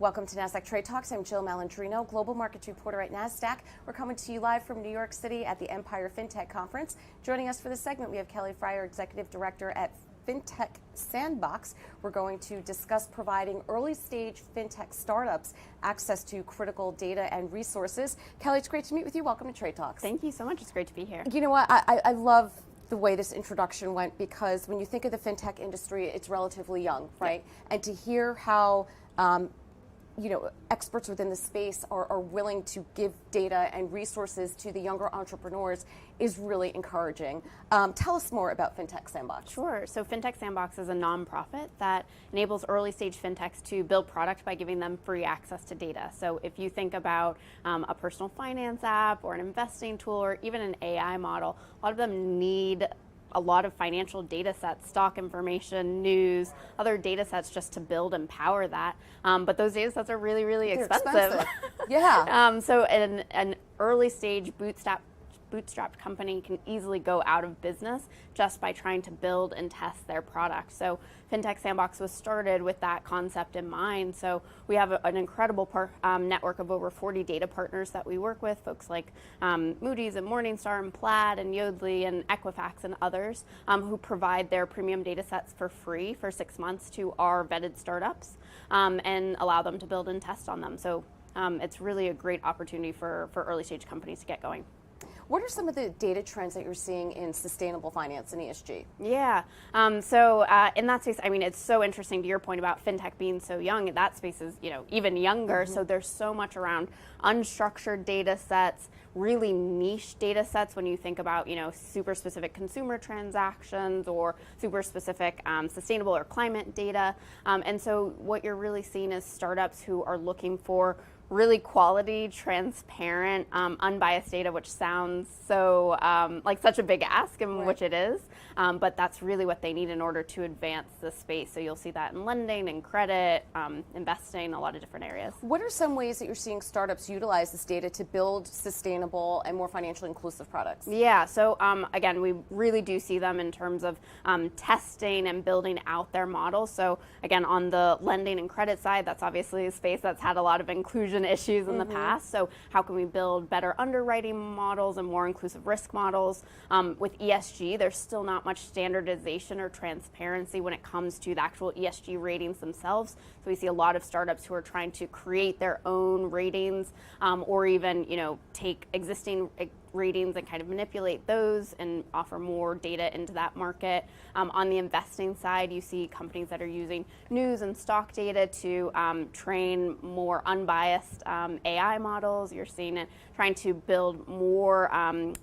Welcome to Nasdaq Trade Talks. I'm Jill Malandrino, Global Markets Reporter at Nasdaq. We're coming to you live from New York City at the Empire Fintech Conference. Joining us for this segment, we have Kelly Fryer, Executive Director at Fintech Sandbox. We're going to discuss providing early-stage fintech startups access to critical data and resources. Kelly, it's great to meet with you. Welcome to Trade Talks. Thank you so much. It's great to be here. You know what? I love the way this introduction went, because when you think of the fintech industry, it's relatively young, right? Yep. And to hear how experts within the space are willing to give data and resources to the younger entrepreneurs is really encouraging. Tell us more about Fintech Sandbox. Sure. So Fintech Sandbox is a nonprofit that enables early stage fintechs to build product by giving them free access to data. So if you think about a personal finance app or an investing tool or even an AI model, a lot of them need a lot of financial data sets, stock information, news, other data sets just to build and power that. But those data sets are really, really expensive. Yeah. So an early stage bootstrapped company can easily go out of business just by trying to build and test their product. So Fintech Sandbox was started with that concept in mind. So we have an incredible network of over 40 data partners that we work with, folks like Moody's and Morningstar and Plaid and Yodlee and Equifax and others who provide their premium data sets for free for 6 months to our vetted startups and allow them to build and test on them. So it's really a great opportunity for early stage companies to get going. What are some of the data trends that you're seeing in sustainable finance and ESG? Yeah, so in that space, I mean, it's so interesting to your point about fintech being so young. That space is, even younger. Mm-hmm. So there's so much around unstructured data sets, really niche data sets when you think about, super specific consumer transactions or super specific sustainable or climate data. And so what you're really seeing is startups who are looking for really quality, transparent, unbiased data, which sounds so like such a big ask, and right. Which it is. But that's really what they need in order to advance the space. So you'll see that in lending and credit, investing, a lot of different areas. What are some ways that you're seeing startups utilize this data to build sustainable and more financially inclusive products? Yeah, so again, we really do see them in terms of testing and building out their models. So again, on the lending and credit side, that's obviously a space that's had a lot of inclusion issues in the past. So how can we build better underwriting models and more inclusive risk models? With ESG, there's still not much standardization or transparency when it comes to the actual ESG ratings themselves. So we see a lot of startups who are trying to create their own ratings or even, take existing ratings and kind of manipulate those and offer more data into that market. On the investing side, you see companies that are using news and stock data to train more unbiased AI models. You're seeing it trying to build more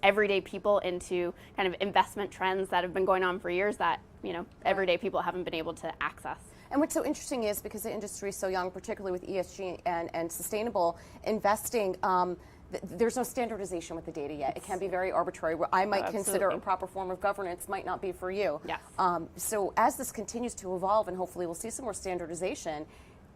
everyday people into kind of investment trends that have been going on for years that, everyday people haven't been able to access. And what's so interesting is, because the industry is so young, particularly with ESG and sustainable investing, there's no standardization with the data yet. It can be very arbitrary. What I might consider a proper form of governance might not be for you. Yes. So as this continues to evolve, and hopefully we'll see some more standardization,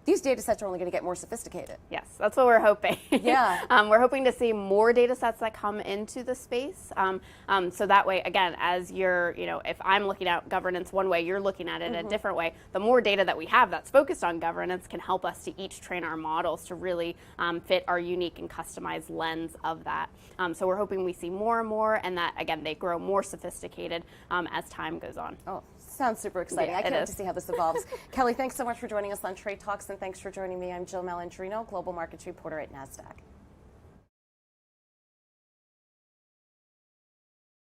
these data sets are only going to get more sophisticated. Yes, that's what we're hoping. Yeah. We're hoping to see more data sets that come into the space. So that way, again, as you're, if I'm looking at governance one way, you're looking at it a different way. The more data that we have that's focused on governance can help us to each train our models to really fit our unique and customized lens of that. So we're hoping we see more and more, and that, again, they grow more sophisticated as time goes on. Oh, sounds super exciting. Yeah, I can't wait to see how this evolves. Kelly, thanks so much for joining us on Trade Talks, and thanks for joining me. I'm Jill Malandrino, Global Markets Reporter at Nasdaq.